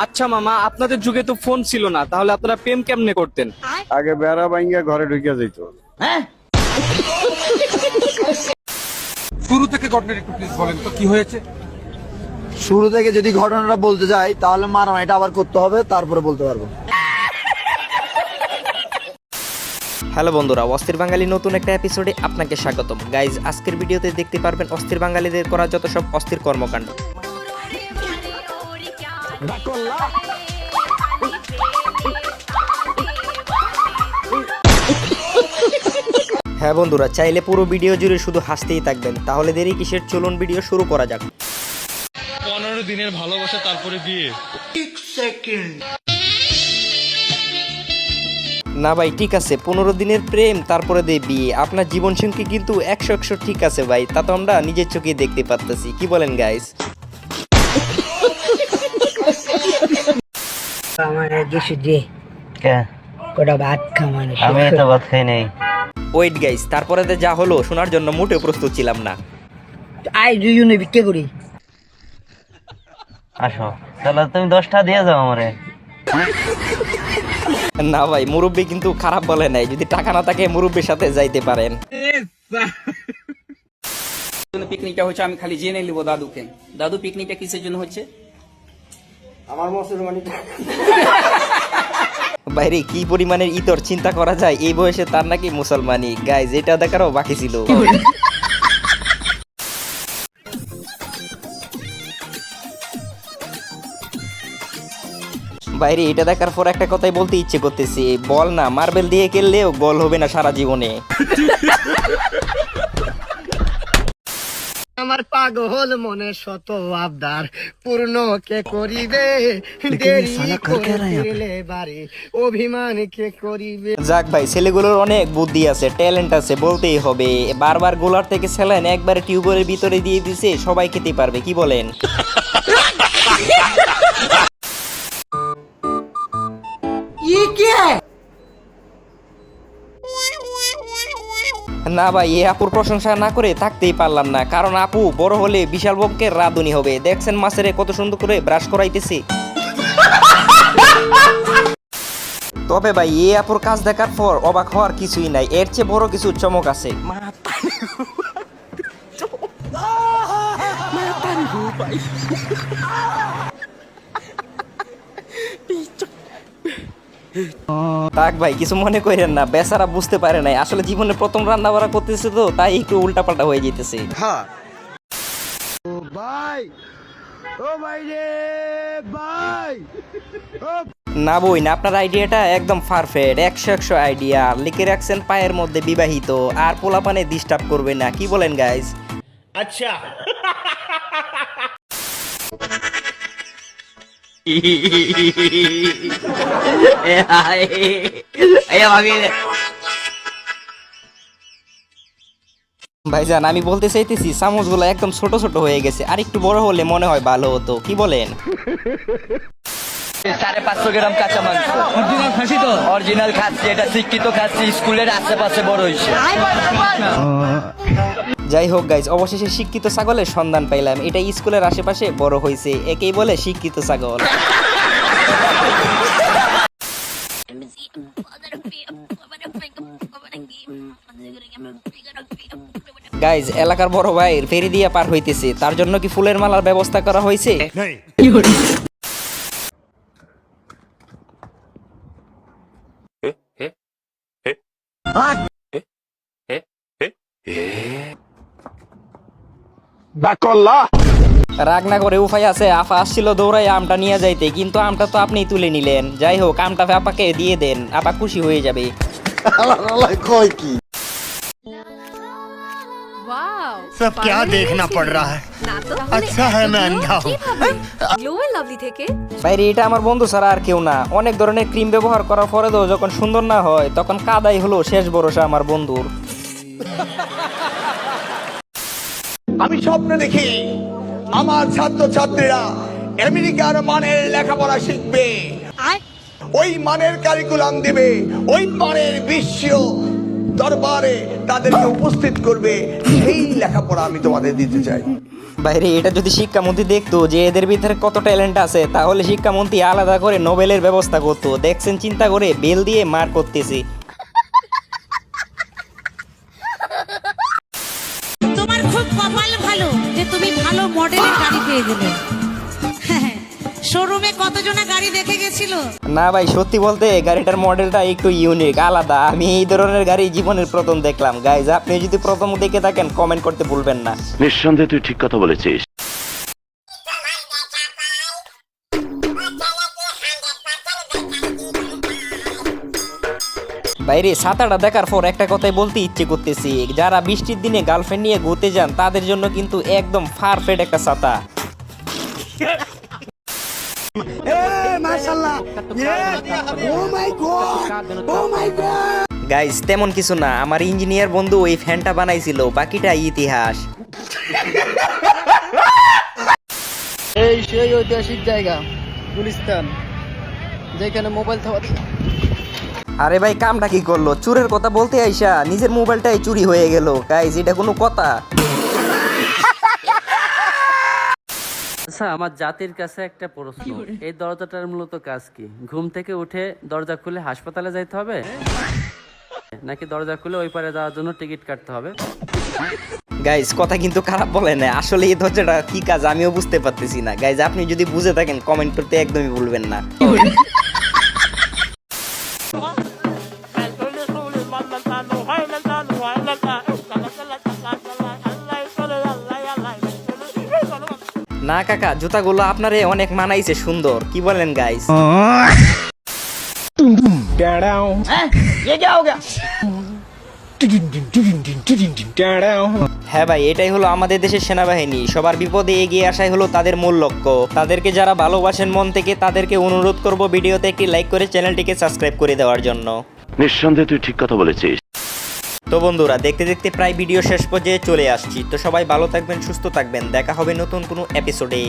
আচ্ছা মামা, আপনাদের যুগে তো ফোন ছিল না, তাহলে আপনারা প্রেম কেমনে করতেন? আগে বেড়া ভাঙ্গা ঘরে ঢুকে যেত। শুরু থেকে ঘটনাটা একটু প্লিজ বলেন তো কি হয়েছে। শুরু থেকে যদি ঘটনাটা বলতে যাই তাহলে মারামারিটা আবার করতে হবে, তারপরে বলতে পারবো। হ্যালো বন্ধুরা, অস্থির বাঙালি নতুন একটা এপিসোডে আপনাকে স্বাগতম। গাইজ, আজকের ভিডিওতে দেখতে পারবেন অস্থির বাঙালিদের করা যত সব অস্থির কর্মকাণ্ড। হ্যাঁ বন্ধুরা, চাইলে পুরো ভিডিও জুড়ে শুধু হাসতেই থাকবেন। তাহলে দেরি কিসের, চলুন ভিডিও শুরু করা যাক। 15 দিনের ভালোবাসা তারপরে বিয়ে। না ভাই, ঠিক আছে, 15 দিনের প্রেম তারপরে দিয়ে বিয়ে। আপনার জীবন সঙ্গী কিন্তু 100 ঠিক আছে ভাই, তা তো আমরা নিজের চোখে দেখতে পারতেছি। কি বলেন গাইস? আমারে কিছু দে কটা ভাত খাওয়ানো। আমি তো ভাত খাই নাই। ওয়েট গাইস, তারপরে যা হলো শোনার জন্য মোটেও প্রস্তুত ছিলাম না। আই দুজনে বিক্রি করি। আসো তাহলে তুমি 10টা দিয়ে যাও আমারে। না ভাই, মুরব্বি কিন্তু খারাপ বলে নাই। যদি টাকা না থাকে মুরব্বির সাথে যাইতে পারেন। পিকনিকটা হচ্ছে, আমি খালি জেনে নিব দাদুকে। দাদু, পিকনিকটা কিসের জন্য হচ্ছে? আমার মুসলমানি বাইরে কি পরিমাণের ইতর চিন্তা করা যায় এই বয়সে, তার নাকি মুসলমানি। গাইজ, এটা দেখারও বাকি ছিল। বাইরে এটা দেখার পর একটা কথাই বলতে ইচ্ছে করতেছে, বল না মার্বেল দিয়ে খেললেও গোল হবে না সারা জীবনে। আমার পাগল মনে শত আবদার পূর্ণ কে করিবে, দেরি করিলে বাড়ি অভিমান কে করিবে। যাক ভাই, ছেলেগুলোর অনেক বুদ্ধি আছে, ট্যালেন্ট আছে বলতেই হবে। বারবার গোলার থেকে স্যালাইন একবারে টিউবওয়েলের ভিতরে দিয়ে দিছে, সবাই খেতে পারবে। কি বলেন? না ভাই, এ আপুর প্রশংসা না করে থাকতেই পারলাম না, কারণ আপু বড় হলে বিশাল বকের রাঁধুনি হবে। দেখছেন মাছের কত সুন্দর করে ব্রাশ করাইতেছে। তবে ভাই, এ আপুর কাজ দেখার পর অবাক হওয়ার কিছুই নাই, এর চেয়ে বড় কিছু চমক আছে। তাক ভাই, কিছু মনে করেন না, বেচারা বুঝতে পারে নাই আসলে জীবনে প্রথম রান্না বাড়া করতেছে, তো তাই একটু উল্টাপাল্টা হয়ে যেতেছে। না বই না, আপনার আইডিয়াটা একদম পারফেক্ট, 100 আইডিয়া লিখে রাখছেন পায়ের মধ্যে বিবাহিত, আর পোলাপানে ডিস্টার্ব করবে না। কি বলেন গাইজ? আচ্ছা, ভাইজান, আমি বলতে চাইতেছি চামচগুলো একদম ছোট ছোট হয়ে গেছে, আর একটু বড় হলে মনে হয় ভালো হতো। কি বলেন? 550 গ্রাম কাঁচা মাংস। অরিজিনাল খাসি তো? অরিজিনাল খাসি, এটা শিক্ষিত খাসি, স্কুলের আশেপাশে বড় হয়েছে। যাই হোক গাইজ, অবশেষে শিক্ষিত ছাগলের সন্ধান পাইলাম। এটা স্কুলের আশেপাশে বড় হয়েছে, একেই বলে শিক্ষিত ছাগল। গাইজ, এলাকার বড় ভাইয়ের ফেরি দিয়া পার হইতেছে, তার জন্য কি ফুলের মালার ব্যবস্থা করা হয়েছে? রাগ না করে উপায় আছে, আপা আসছিল দৌড়াই আমটা নিয়ে যাইতে, কিন্তু আমটা তো আপনিই তুলে নিলেন। যাই হোক, আমটা আপাকে দিয়ে দেন, আপা খুশি হয়ে যাবে। কয় কি সব क्या देखना पड़ रहा है? अच्छा है मैं अंधा हूँ। গ্লো এন্ড লাভলি থেকে বাইরে এটা আমার বন্ধু ছাড়া আর কেউ না। অনেক ধরনের ক্রিম ব্যবহার করার পরে তো যখন সুন্দর না হয়, তখন কাদাই হলো শেষ ভরসা আমার বন্ধুর। আমি স্বপ্ন দেখি আমার ছাত্রছাত্রীরা আমেরিকার মানের লেখাপড়া শিখবে, ওই মানের কারিকুলাম দিবে, ওই মানের বিশ্ব দরবারে তাদেরকে উপস্থিত করবে, সেই লেখাপড়া আমি তোমাদের দিতে চাই। বাইরে এটা যদি শিক্ষামন্ত্রী দেখতো যে এদের ভিতরে কত ট্যালেন্ট আছে, তাহলে শিক্ষামন্ত্রী আলাদা করে নোবেলের ব্যবস্থা করতো। দেখছেন, চিন্তা করে বেল দিয়ে মার করতেছি। তোমার খুব কপাল ভালো যে তুমি ভালো মডেলের গাড়ি পেয়ে গেলে। শোরুমে কতজনা গাড়ি দেখে গেছিল? না ভাই, সত্যি বলতে গাড়িটার মডেলটা একটু ইউনিক, আলাদা। আমি এই ধরনের গাড়ি জীবনের প্রথম দেখলাম। গাইজ, আপনি যদি প্রথম দেখে থাকেন কমেন্ট করতে ভুলবেন না। নিঃসন্দেহে তুই ঠিক কথা বলেছিস। বাইরে ছাতাটা দেখার পর একটা কথাই বলতে ইচ্ছে করতেছি, যারা বৃষ্টির দিনে গার্লফ্রেন্ড নিয়ে ঘুরতে যান তাদের জন্য কিন্তু একদম পারফেক্ট একটা ছাতা। গাইস, তেমন কিছু না, আমার ইঞ্জিনিয়ার বন্ধু ওই ফ্যানটা বানাইছিল, বাকিটা ইতিহাস। এই সেই ঐতিহাসিক জায়গা গুলিস্তান, যেখানে মোবাইল থাকা। আরে ভাই, কামটা কি করলো? চুরের কথা বলতে আইসা নিজের মোবাইলটাই চুরি হয়ে গেল। গাইস, এটা কোনো কথা? আচ্ছা, আমার জাতির কাছে একটা প্রশ্ন, এই দরজাটার মূলত কাজ কি? ঘুম থেকে উঠে দরজা খুলে হাসপাতালে যাইতে হবে, নাকি দরজা খুলে ওই পারে যাওয়ার জন্য টিকিট কাটতে হবে? গাইস, কথা কিন্তু খারাপ বলে না, আসলে এই দরজাটা কি কাজ আমিও বুঝতে পারতেছি না। গাইস, আপনি যদি বুঝে থাকেন কমেন্ট করতে একদমই ভুলবেন না। না কাকা, জুতাগুলো আপনারে অনেক মানাইছে, সুন্দর। কি বলেন গাইস? হ্যাঁ ভাই, এটাই হলো আমাদের দেশের সেনাবাহিনী। সবার বিপদে এগিয়ে আসাই হলো তাদের মূল লক্ষ্য। তাদেরকে যারা ভালোবাসেন মন থেকে, তাদেরকে অনুরোধ করব ভিডিওতে একটি লাইক করে চ্যানেলটিকে সাবস্ক্রাইব করে দেওয়ার জন্য। নিঃসন্দেহে তুই ঠিক কথা বলেছিস। তো বন্ধুরা, দেখতে দেখতে প্রায় ভিডিও শেষ পর্যায়ে চলে আসছি। তো সবাই ভালো থাকবেন, সুস্থ থাকবেন, দেখা হবে নতুন কোনো এপিসোডে।